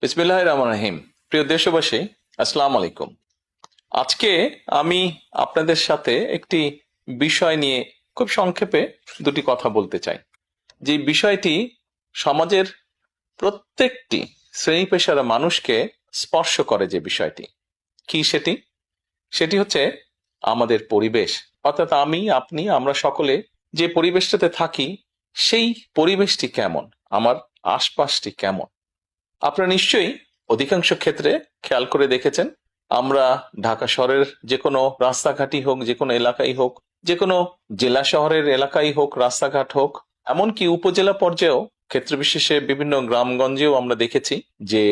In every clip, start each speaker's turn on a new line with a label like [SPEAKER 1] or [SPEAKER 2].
[SPEAKER 1] বিসমিল্লাহির রহমানির রহিম। প্রিয় দেশবাসী, আসসালামু আলাইকুম। আজকে আমি আপনাদের সাথে একটি বিষয় নিয়ে খুব সংক্ষেপে দুটি কথা বলতে চাই। যে বিষয়টি সমাজের প্রত্যেকটি শ্রেণী পেশার মানুষকে স্পর্শ করে। যে বিষয়টি কি সেটি সেটি হচ্ছে আমাদের পরিবেশ। অর্থাৎ আমি, আপনি, আমরা সকলে যে পরিবেশটাতে থাকি সেই পরিবেশটি কেমন, আমার আশপাশটি কেমন। আপনারা নিশ্চয়ই অধিকাংশ ক্ষেত্রে খেয়াল করে দেখেছেন, আমরা ঢাকা শহরের যে কোনো রাস্তাঘাটই হোক, যে কোনো এলাকাই হোক, যে কোনো জেলা শহরের এলাকাই হোক, রাস্তাঘাট হোক, এমনকি উপজেলা পর্যায়েও ক্ষেত্র বিশেষে বিভিন্ন গ্রামগঞ্জেও আমরা দেখেছি যে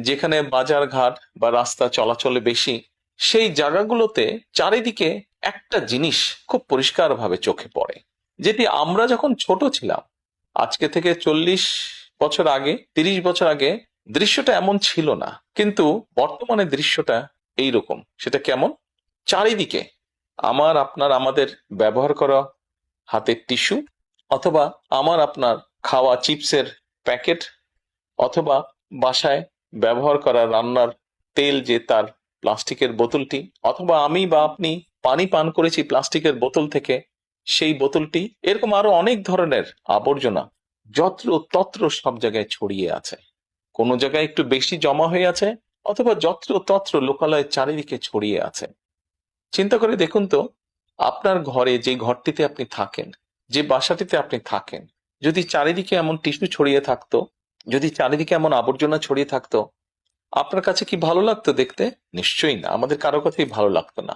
[SPEAKER 1] যেখানে বাজার ঘাট বা রাস্তা চলাচলে বেশি, সেই জায়গাগুলোতে চারিদিকে একটা জিনিস খুব পরিষ্কারভাবে চোখে পড়ে, যেটি আমরা যখন ছোট ছিলাম, আজকে থেকে 40 বছর আগে, 30 বছর আগে দৃশ্যটা এমন ছিল না, কিন্তু বর্তমানে দৃশ্যটা এইরকম। সেটা কেমন? চারিদিকে আমার আপনার আমাদের ব্যবহার করা হাতের টিস্যু, অথবা আমার আপনার খাওয়া চিপসের প্যাকেট, অথবা বাসায় ব্যবহার করা রান্নার তেল যে তার প্লাস্টিকের বোতলটি, অথবা আমি বা আপনি পানি পান করেছি প্লাস্টিকের বোতল থেকে সেই বোতলটি, এরকম আরো অনেক ধরনের আবর্জনা যত্র তত্র সব জায়গায় ছড়িয়ে আছে। কোনো জায়গায় একটু বেশি জমা হয়ে আছে, অথবা যত্র তত্র লোকালয়ে চারিদিকে ছড়িয়ে আছে। চিন্তা করে দেখুন তো, আপনার ঘরে, যে ঘরটিতে আপনি থাকেন, যে বাসাটিতে আপনি থাকেন, যদি চারিদিকে এমন টিস্যু ছড়িয়ে থাকতো, যদি চারিদিকে এমন আবর্জনা ছড়িয়ে থাকতো, আপনার কাছে কি ভালো লাগতো দেখতে? নিশ্চয়ই না, আমাদের কারো কথাই ভালো লাগতো না।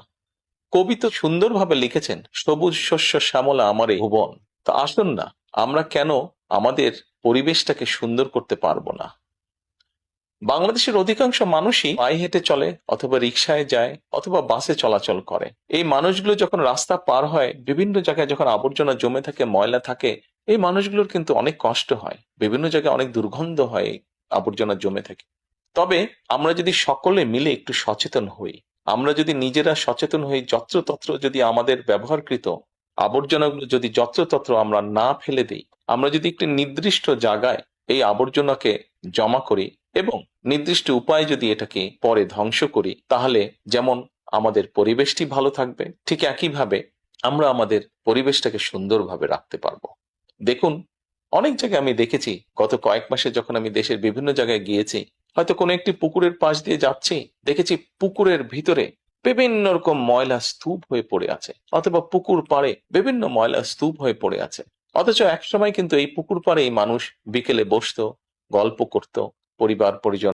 [SPEAKER 1] কবি তো সুন্দরভাবে লিখেছেন, সবুজ শস্য শ্যামলা আমারে ভুবন। তো আসুন না, আমরা কেন আমাদের পরিবেশটাকে সুন্দর করতে পারবো না? বাংলাদেশের অধিকাংশ মানুষই পায়ে হেঁটে চলে, অথবা রিকশায় যায়, অথবা বাসে চলাচল করে। এই মানুষগুলো যখন রাস্তা পার হয়, বিভিন্ন জায়গায় যখন আবর্জনা জমে থাকে, ময়লা থাকে, এই মানুষগুলোর কিন্তু অনেক কষ্ট হয়, বিভিন্ন জায়গায় অনেক দুর্গন্ধ হয় আবর্জনা জমে থাকে। তবে আমরা যদি সকলে মিলে একটু সচেতন হই, আমরা যদি নিজেরা সচেতন হই, যত্রতত্র যদি আমাদের ব্যবহারকৃত আবর্জনাগুলো যদি যত্রতত্র আমরা না ফেলে দিই, আমরা যদি একটি নির্দিষ্ট জায়গায় এই আবর্জনাকে জমা করি এবং নির্দিষ্ট উপায়ে যদি এটাকে পরে ধ্বংস করি, তাহলে যেমন আমাদের পরিবেশটি ভালো থাকবে, ঠিক একইভাবে আমরা আমাদের পরিবেশটাকে সুন্দরভাবে রাখতে পারবো। দেখুন, অনেক জায়গায় আমি দেখেছি, গত কয়েক মাসে যখন আমি দেশের বিভিন্ন জায়গায় গিয়েছি, হয়তো কোনো একটি পুকুরের পাশ দিয়ে যাচ্ছি, দেখেছি পুকুরের ভিতরে বিভিন্ন রকম ময়লা স্তূপ হয়ে পড়ে আছে, অথবা পুকুর পাড়ে বিভিন্ন ময়লা স্তূপ হয়ে পড়ে আছে। অথচ একসময় কিন্তু এই পুকুর পাড়ে মানুষ বিকেলে বসতো, গল্প করত, পরিবার পরিজন